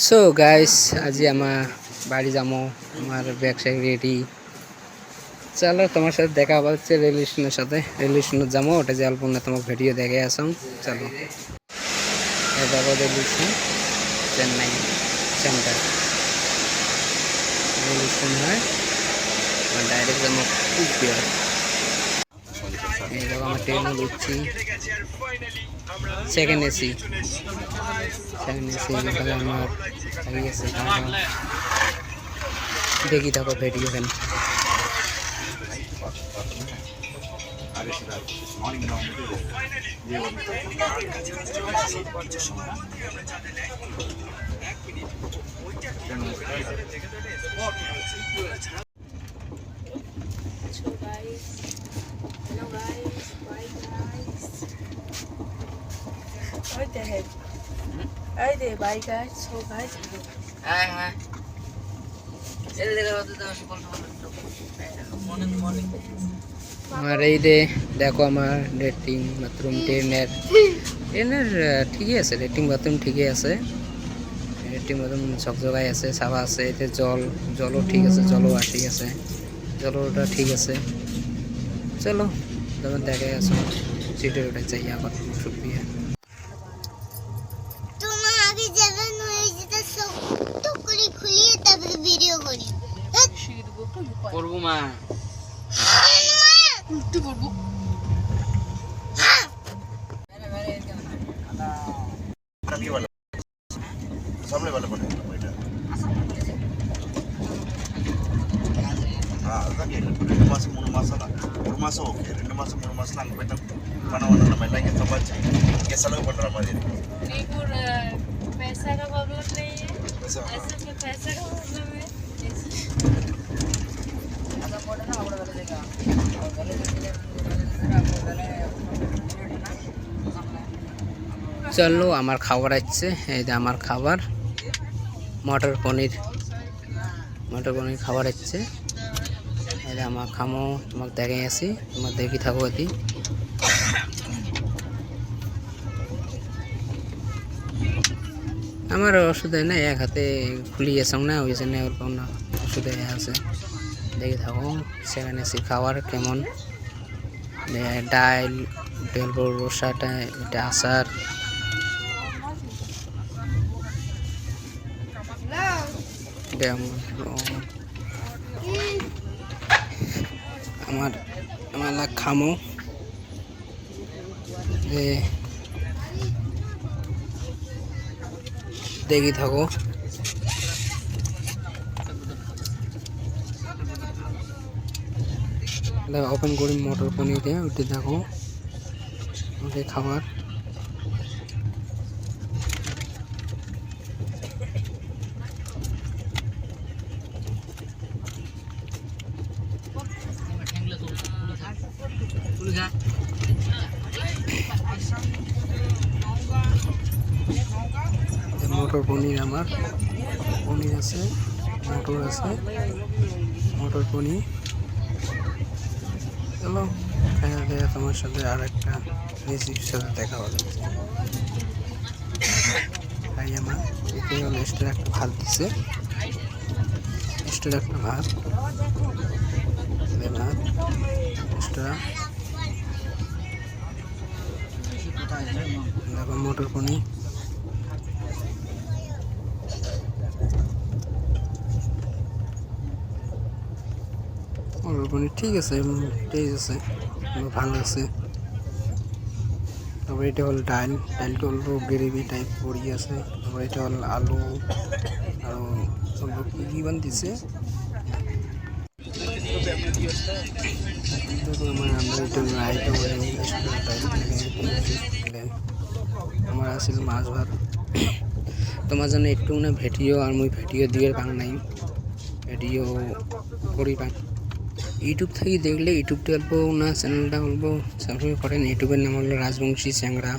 So guys আজি আমার বাড়ি যাবো, আমার ব্যাগ স্যাগ রেডি। চলো তোমার সাথে দেখা হচ্ছে রেল স্টেশনের সাথে। রেল স্টেশনে যাবো, ওটা যে অল্প না তোমাকে ভিডিও দেখে আসাম। চলো যাবো rail station, Chennai centre rail station হয়, ডাইরেক্ট যাবো কুচবিহার। এই দেখো আমার ট্রেনে দিচ্ছি সেকেন্ড এসি। আমার দেখি থাকো ভিডিও এখানে। What the heck? Hey there, bye guys. So guys. Hi. আমার এই যে দেখো আমার লেট্রিন বাথরুম ট্রেনের ঠিকই আছে, লেট্রিন বাথরুম ঠিকই আছে, লেট্রিন বাথরুম সব জায়গায় আছে, সাফা আছে। এতে জলও ঠিক আছে, জলও ঠিক আছে, জলটা ঠিক আছে। চলো তখন দেখে আসো সিটে ওটা চাই আবার শুক্রিয়া। করবো মা উল্টে করবো। सामने वाला बने बेटा రెండు మాసం 3 మాసాల 3 మాసం ఓకే 2 మాసం 3 మాసాలు అంగ పెట్ట మనవన్న మళ్ళీ ఇంకా సంపాదించి ఇంకా సెలవు పడరా మరి నీకు पैसा का प्रॉब्लम नहीं है, ऐसे में पैसा का प्रॉब्लम है। চলো আমার খাবার আসছে, এই যে আমার খাবার মটর পনির খাবার আসছে। এই যে আমার খামো, তোমাকে দেখে আসি, তোমার দেখি থাকো এটি। আমার ওষুধ না এক হাতে খুলিয়েছ না, ওই জন্য ওরকম না ওষুধে আছে, দেখে থাকো। সেখানে এসি খাবার কেমন, ডাল বেলবো রসাটা, এটা আচার, আমার খামো দেখি থাকো। ওপেন করি মটর পনির, ওইটা দেখো ওদের খাবার। মটর পনির, আমার পনির আছে, মটর আছে, মটর পনির। চলো দেখা তোমার সাথে আর একটা রেসিপির সাথে দেখা হবে। তাই আমার এতে হলো এক্সট্রা একটা ভাত দিছে, এক্সট্রা একটা ভাত এক্সট্রা। দেখো মটর পনির, ঠিক আছে, টেস্ট আছে, ভালো আছে। তারপরে এটা হল ডালটা অল্প গ্রেভি টাইপ পড়ি আছে। তারপরে এটা হল আলু আর অল্প কি বানতেছে। আমার আসলে মাছ ভাত তোমার জন্য একটু না ভিডিও, আর মুই ভিডিও দিয়ে পাং নাই, ভিডিও করি পাং। ইউটিউব থেকে দেখলে ইউটিউবটা অল্প না, চ্যানেলটা অল্প সাবস্ক্রাইব করেন। ইউটিউবের নাম হলো রাজবংশী চ্যাংড়া।